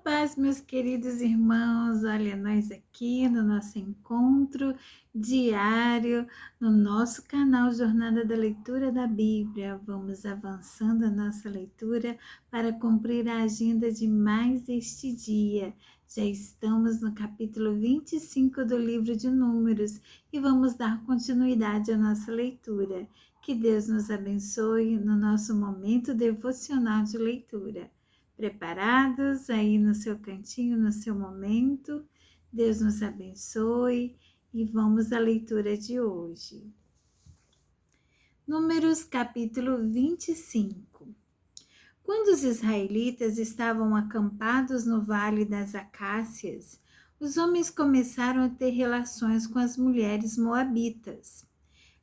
paz, meus queridos irmãos. Olha, nós aqui no nosso encontro diário, no nosso canal Jornada da Leitura da Bíblia. Vamos avançando a nossa leitura para cumprir a agenda de mais este dia. Já estamos no capítulo 25 do livro de Números e vamos dar continuidade à nossa leitura. Que Deus nos abençoe no nosso momento devocional de leitura. Preparados aí no seu cantinho, no seu momento? Deus nos abençoe e vamos à leitura de hoje. Números capítulo 25. Quando os israelitas estavam acampados no Vale das Acácias, os homens começaram a ter relações com as mulheres moabitas.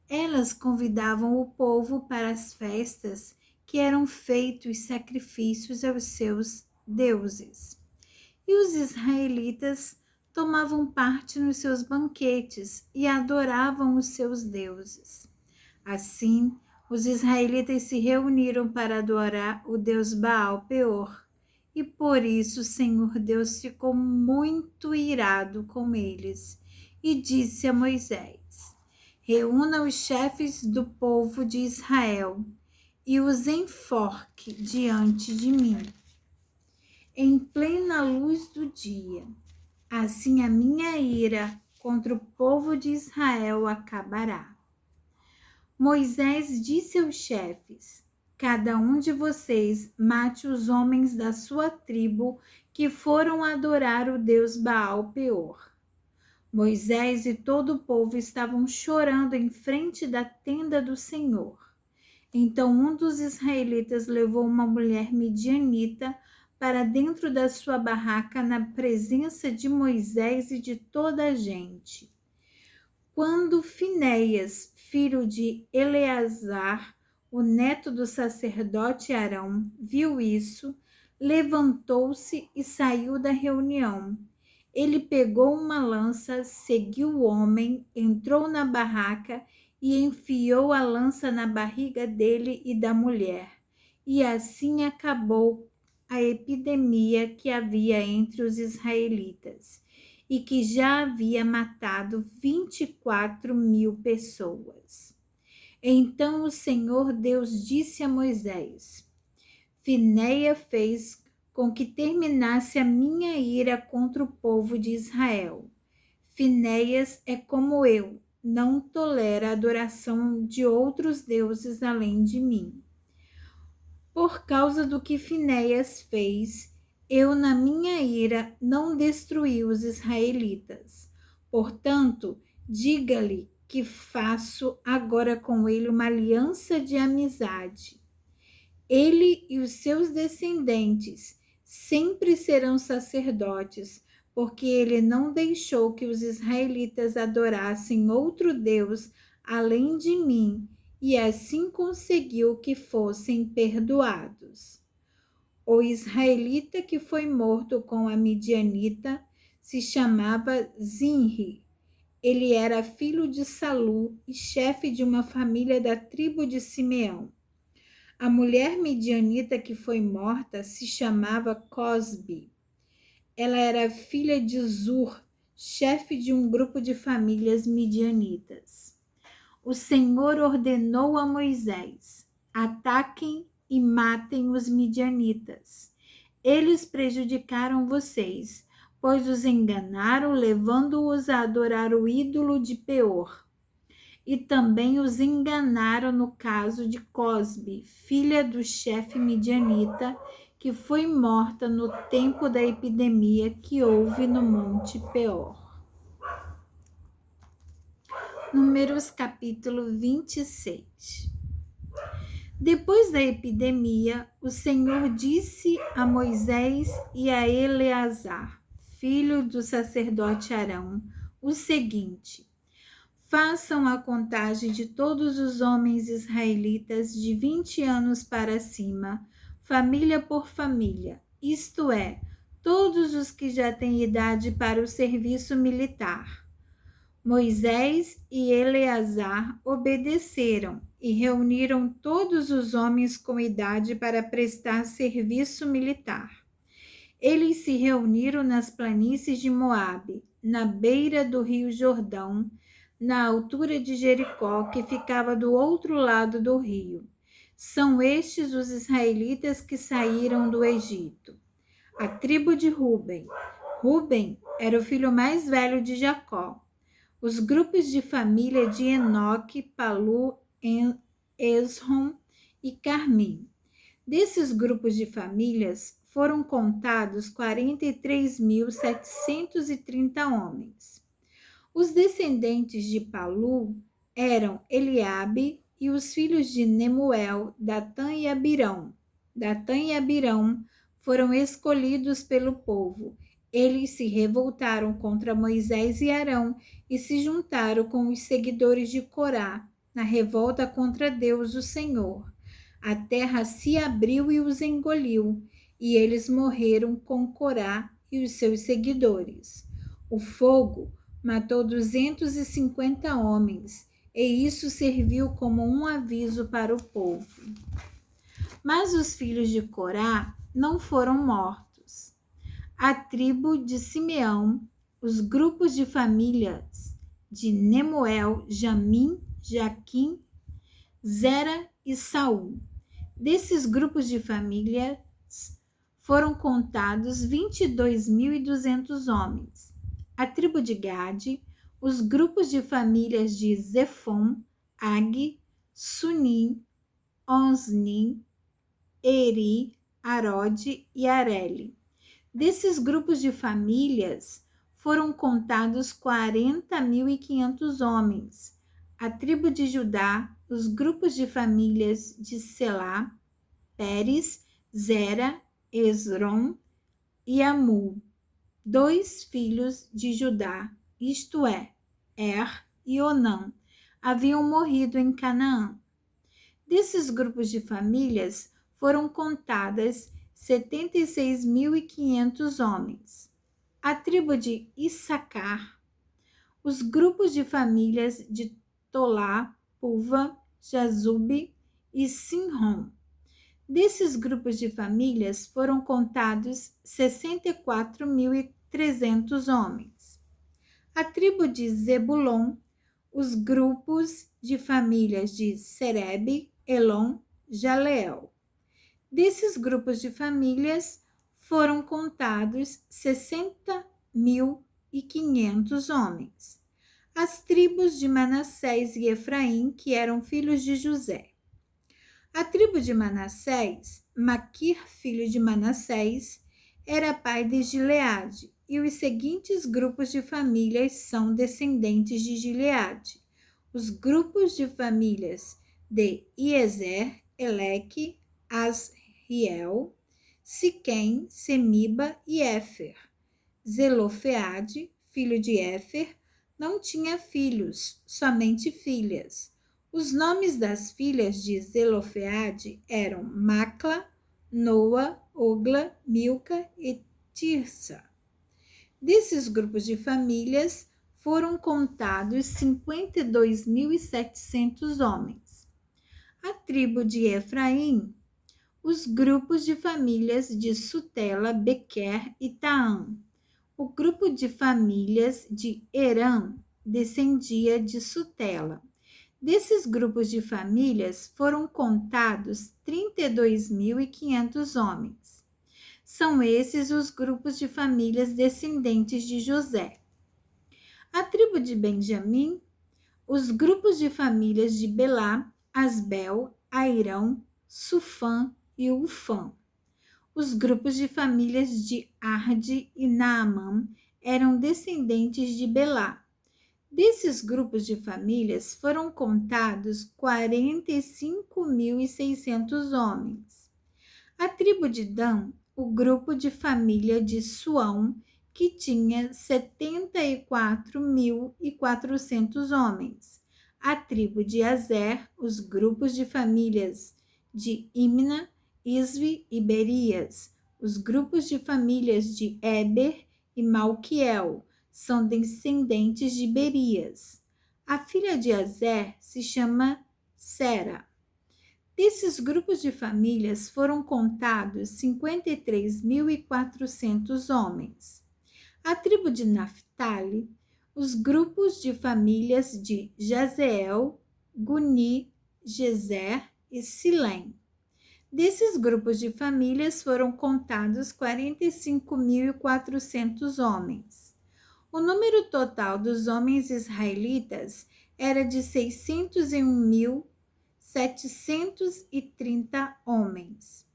Elas convidavam o povo para as festas que eram feitos sacrifícios aos seus deuses. E os israelitas tomavam parte nos seus banquetes e adoravam os seus deuses. Assim, os israelitas se reuniram para adorar o deus Baal-peor, e por isso o Senhor Deus ficou muito irado com eles e disse a Moisés: reúna os chefes do povo de Israel e os enforque diante de mim, em plena luz do dia. Assim a minha ira contra o povo de Israel acabará. Moisés disse aos chefes: cada um de vocês mate os homens da sua tribo que foram adorar o deus Baal-peor. Moisés e todo o povo estavam chorando em frente da tenda do Senhor. Então um dos israelitas levou uma mulher midianita para dentro da sua barraca na presença de Moisés e de toda a gente. Quando Finéias, filho de Eleazar, o neto do sacerdote Arão, viu isso, levantou-se e saiu da reunião. Ele pegou uma lança, seguiu o homem, entrou na barraca e enfiou a lança na barriga dele e da mulher. E assim acabou a epidemia que havia entre os israelitas e que já havia matado 24.000 pessoas. Então o Senhor Deus disse a Moisés: Finéia fez com que terminasse a minha ira contra o povo de Israel. Finéias é como eu, não tolera a adoração de outros deuses além de mim. Por causa do que Finéias fez, eu na minha ira não destruí os israelitas. Portanto, diga-lhe que faço agora com ele uma aliança de amizade. Ele e os seus descendentes sempre serão sacerdotes, porque ele não deixou que os israelitas adorassem outro Deus além de mim, e assim conseguiu que fossem perdoados. O israelita que foi morto com a midianita se chamava Zinri. Ele era filho de Salu e chefe de uma família da tribo de Simeão. A mulher midianita que foi morta se chamava Cosbi. Ela era filha de Zur, chefe de um grupo de famílias midianitas. O Senhor ordenou a Moisés: ataquem e matem os midianitas. Eles prejudicaram vocês, pois os enganaram, levando-os a adorar o ídolo de Peor. E também os enganaram no caso de Cosbi, filha do chefe midianita, que foi morta no tempo da epidemia que houve no Monte Peor. Números capítulo 26. Depois da epidemia, o Senhor disse a Moisés e a Eleazar, filho do sacerdote Arão, o seguinte: façam a contagem de todos os homens israelitas de 20 anos para cima, família por família, isto é, todos os que já têm idade para o serviço militar. Moisés e Eleazar obedeceram e reuniram todos os homens com idade para prestar serviço militar. Eles se reuniram nas planícies de Moabe, na beira do rio Jordão, na altura de Jericó, que ficava do outro lado do rio. São estes os israelitas que saíram do Egito. A tribo de Ruben. Ruben era o filho mais velho de Jacó. Os grupos de família de Enoque, Palu, Esrom e Carmim. Desses grupos de famílias foram contados 43.730 homens. Os descendentes de Palu eram Eliabe e os filhos de Nemuel, Datã e Abirão. Datã e Abirão foram escolhidos pelo povo. Eles se revoltaram contra Moisés e Arão e se juntaram com os seguidores de Corá na revolta contra Deus, o Senhor. A terra se abriu e os engoliu, e eles morreram com Corá e os seus seguidores. O fogo matou 250 homens, e isso serviu como um aviso para o povo. Mas os filhos de Corá não foram mortos. A tribo de Simeão, os grupos de famílias de Nemuel, Jamim, Jaquim, Zera e Saul. Desses grupos de famílias foram contados 22.200 homens. A tribo de Gade, os grupos de famílias de Zefon, Ag, Sunim, Onsnim, Eri, Arode e Areli. Desses grupos de famílias foram contados 40.500 homens. A tribo de Judá, os grupos de famílias de Selá, Pérez, Zera, Esrom e Amul, 2 filhos de Judá, isto é, e Onã, haviam morrido em Canaã. Desses grupos de famílias foram contadas 76.500 homens. A tribo de Issacar, os grupos de famílias de Tolá, Puva, Jazube e Sinrom. Desses grupos de famílias foram contados 64.300 homens. A tribo de Zebulon, os grupos de famílias de Serebe, Elon, Jaleel. Desses grupos de famílias foram contados 60.500 homens. As tribos de Manassés e Efraim, que eram filhos de José. A tribo de Manassés, Maquir, filho de Manassés, era pai de Gileade, e os seguintes grupos de famílias são descendentes de Gileade. Os grupos de famílias de Iezer, Eleque, Asriel, Siquém, Semiba e Éfer. Zelofeade, filho de Éfer, não tinha filhos, somente filhas. Os nomes das filhas de Zelofeade eram Macla, Noa, Ogla, Milca e Tirsa. Desses grupos de famílias foram contados 52.700 homens. A tribo de Efraim, os grupos de famílias de Sutela, Bequer e Taã. O grupo de famílias de Herã descendia de Sutela. Desses grupos de famílias foram contados 32.500 homens. São esses os grupos de famílias descendentes de José. A tribo de Benjamim, os grupos de famílias de Belá, Asbel, Airão, Sufã e Ufã. Os grupos de famílias de Arde e Naamã eram descendentes de Belá. Desses grupos de famílias foram contados 45.600 homens. A tribo de Dan, o grupo de família de Suão, que tinha 74.400 homens. A tribo de Azer, os grupos de famílias de Imna, Isvi e Berias. Os grupos de famílias de Eber e Malquiel são descendentes de Berias. A filha de Azer se chama Sera. Desses grupos de famílias foram contados 53.400 homens. A tribo de Naftali, os grupos de famílias de Jazeel, Guni, Jezer e Silém. Desses grupos de famílias foram contados 45.400 homens. O número total dos homens israelitas era de 601.730 homens.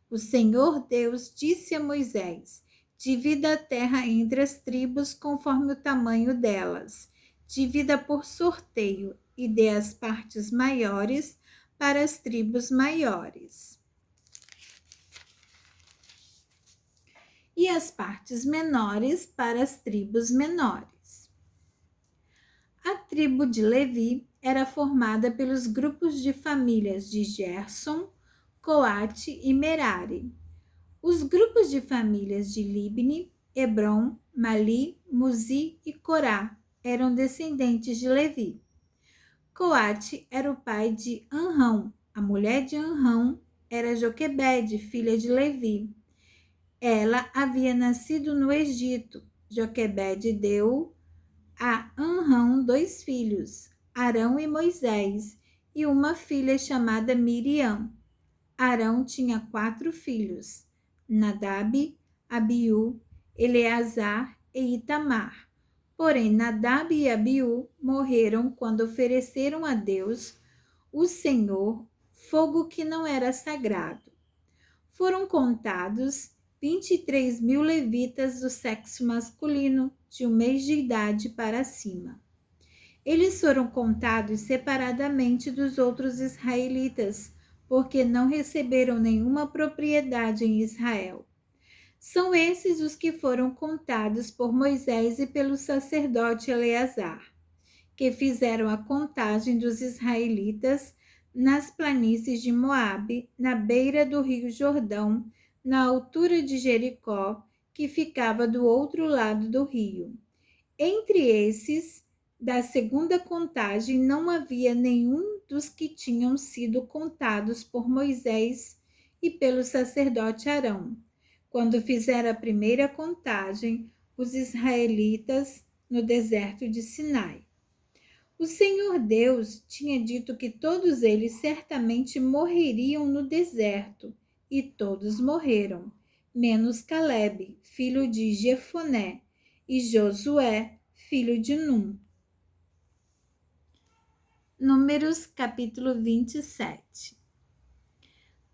O Senhor Deus disse a Moisés: divida a terra entre as tribos conforme o tamanho delas. Divida por sorteio e dê as partes maiores para as tribos maiores e as partes menores para as tribos menores. A tribo de Levi era formada pelos grupos de famílias de Gerson, Coate e Merari. Os grupos de famílias de Libni, Hebron, Mali, Muzi e Corá eram descendentes de Levi. Coate era o pai de Anrão. A mulher de Anrão era Joquebede, filha de Levi. Ela havia nascido no Egito. Joquebede deu a Anrão 2 filhos, Arão e Moisés, e uma filha chamada Miriam. Arão tinha 4 filhos, Nadab, Abiú, Eleazar e Itamar. Porém, Nadab e Abiú morreram quando ofereceram a Deus, o Senhor, fogo que não era sagrado. Foram contados 23.000 levitas do sexo masculino, de 1 mês de idade para cima. Eles foram contados separadamente dos outros israelitas, porque não receberam nenhuma propriedade em Israel. São esses os que foram contados por Moisés e pelo sacerdote Eleazar, que fizeram a contagem dos israelitas nas planícies de Moabe, na beira do rio Jordão, na altura de Jericó, que ficava do outro lado do rio. Entre esses, da segunda contagem, não havia nenhum dos que tinham sido contados por Moisés e pelo sacerdote Arão, quando fizeram a primeira contagem, os israelitas no deserto de Sinai. O Senhor Deus tinha dito que todos eles certamente morreriam no deserto, e todos morreram, menos Caleb, filho de Jefoné, e Josué, filho de Num. Números capítulo 27.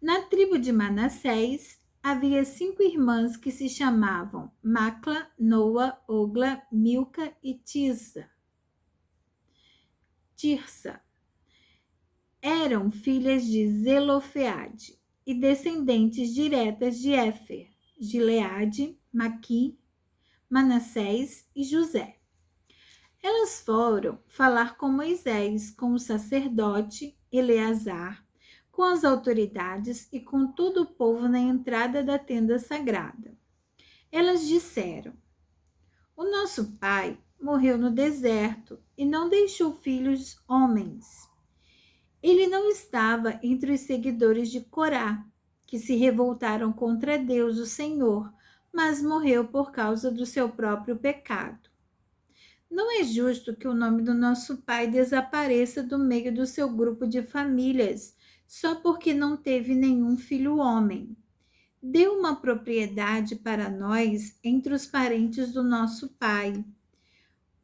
Na tribo de Manassés havia 5 irmãs que se chamavam Macla, Noa, Ogla, Milca e Tirsa. Eram filhas de Zelofeade e descendentes diretas de Éfer, Gileade, Maqui, Manassés e José. Elas foram falar com Moisés, com o sacerdote Eleazar, com as autoridades e com todo o povo na entrada da tenda sagrada. Elas disseram: o nosso pai morreu no deserto e não deixou filhos homens. Ele não estava entre os seguidores de Corá, que se revoltaram contra Deus, o Senhor, mas morreu por causa do seu próprio pecado. Não é justo que o nome do nosso pai desapareça do meio do seu grupo de famílias, só porque não teve nenhum filho homem. Dê uma propriedade para nós entre os parentes do nosso pai.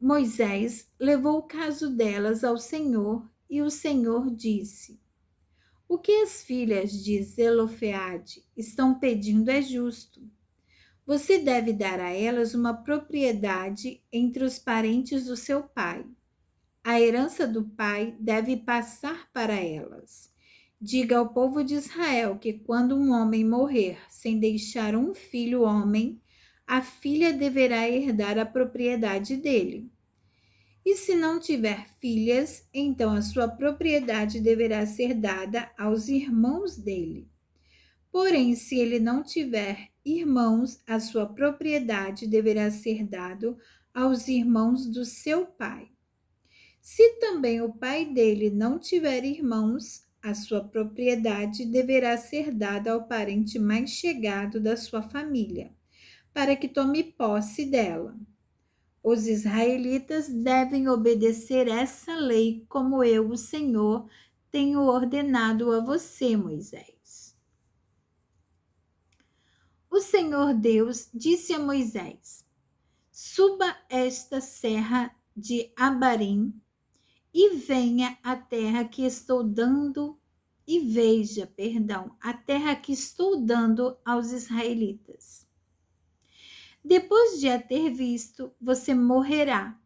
Moisés levou o caso delas ao Senhor, e o Senhor disse: o que as filhas de Zelofeade estão pedindo é justo. Você deve dar a elas uma propriedade entre os parentes do seu pai. A herança do pai deve passar para elas. Diga ao povo de Israel que quando um homem morrer sem deixar um filho homem, a filha deverá herdar a propriedade dele. E se não tiver filhas, então a sua propriedade deverá ser dada aos irmãos dele. Porém, se ele não tiver irmãos, a sua propriedade deverá ser dada aos irmãos do seu pai. Se também o pai dele não tiver irmãos, A sua propriedade deverá ser dada ao parente mais chegado da sua família, para que tome posse dela. Os israelitas devem obedecer essa lei, como eu, o Senhor, tenho ordenado a você, Moisés. O Senhor Deus disse a Moisés: suba esta serra de Abarim e venha à terra que estou dando, e veja, a terra que estou dando aos israelitas. Depois de a ter visto, você morrerá,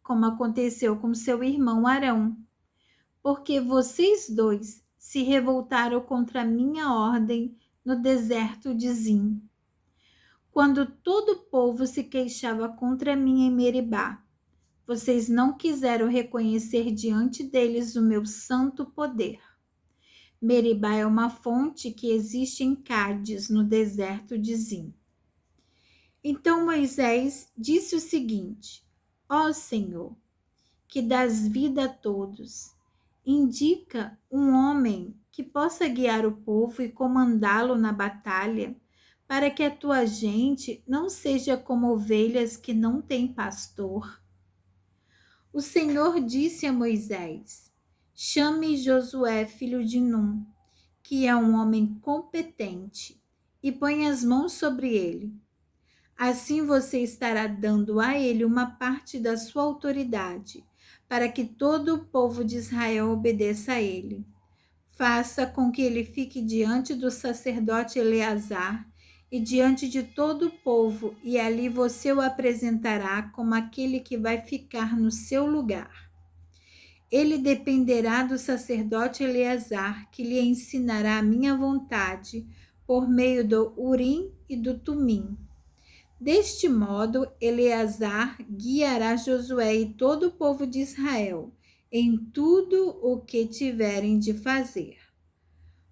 como aconteceu com seu irmão Arão, porque vocês dois se revoltaram contra a minha ordem no deserto de Zim, quando todo o povo se queixava contra mim em Meribá. Vocês não quiseram reconhecer diante deles o meu santo poder. Meribá é uma fonte que existe em Cádiz, no deserto de Zim. Então Moisés disse o seguinte: ó Senhor, que dás vida a todos, indica um homem que possa guiar o povo e comandá-lo na batalha, para que a tua gente não seja como ovelhas que não têm pastor. O Senhor disse a Moisés: chame Josué, filho de Num, que é um homem competente, e põe as mãos sobre ele. Assim você estará dando a ele uma parte da sua autoridade, para que todo o povo de Israel obedeça a ele. Faça com que ele fique diante do sacerdote Eleazar e diante de todo o povo, e ali você o apresentará como aquele que vai ficar no seu lugar. Ele dependerá do sacerdote Eleazar, que lhe ensinará a minha vontade por meio do Urim e do Tumim. Deste modo, Eleazar guiará Josué e todo o povo de Israel em tudo o que tiverem de fazer.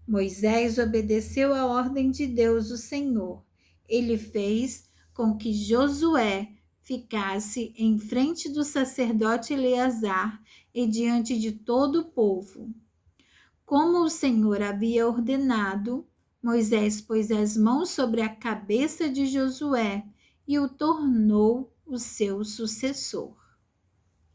Moisés obedeceu à ordem de Deus, o Senhor. Ele fez com que Josué ficasse em frente do sacerdote Eleazar e diante de todo o povo. Como o Senhor havia ordenado, Moisés pôs as mãos sobre a cabeça de Josué e o tornou o seu sucessor.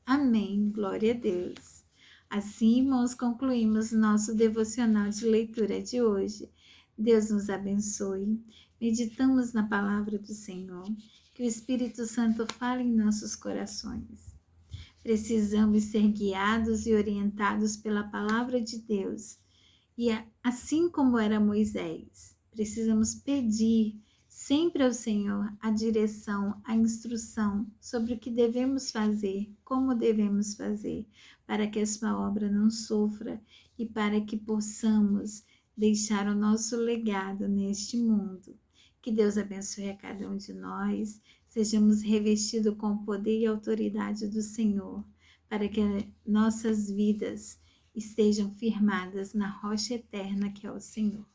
Amém. Glória a Deus. Assim, irmãos, concluímos nosso devocional de leitura de hoje. Deus nos abençoe. Meditamos na palavra do Senhor. Que o Espírito Santo fale em nossos corações. Precisamos ser guiados e orientados pela palavra de Deus. E assim como era Moisés, precisamos pedir sempre ao Senhor a direção, a instrução sobre o que devemos fazer, como devemos fazer, para que a sua obra não sofra e para que possamos deixar o nosso legado neste mundo. Que Deus abençoe a cada um de nós, sejamos revestidos com o poder e autoridade do Senhor, para que nossas vidas estejam firmadas na rocha eterna que é o Senhor.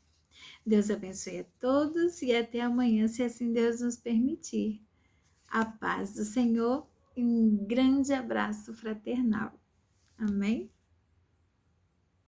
Deus abençoe a todos e até amanhã, se assim Deus nos permitir. A paz do Senhor e um grande abraço fraternal. Amém?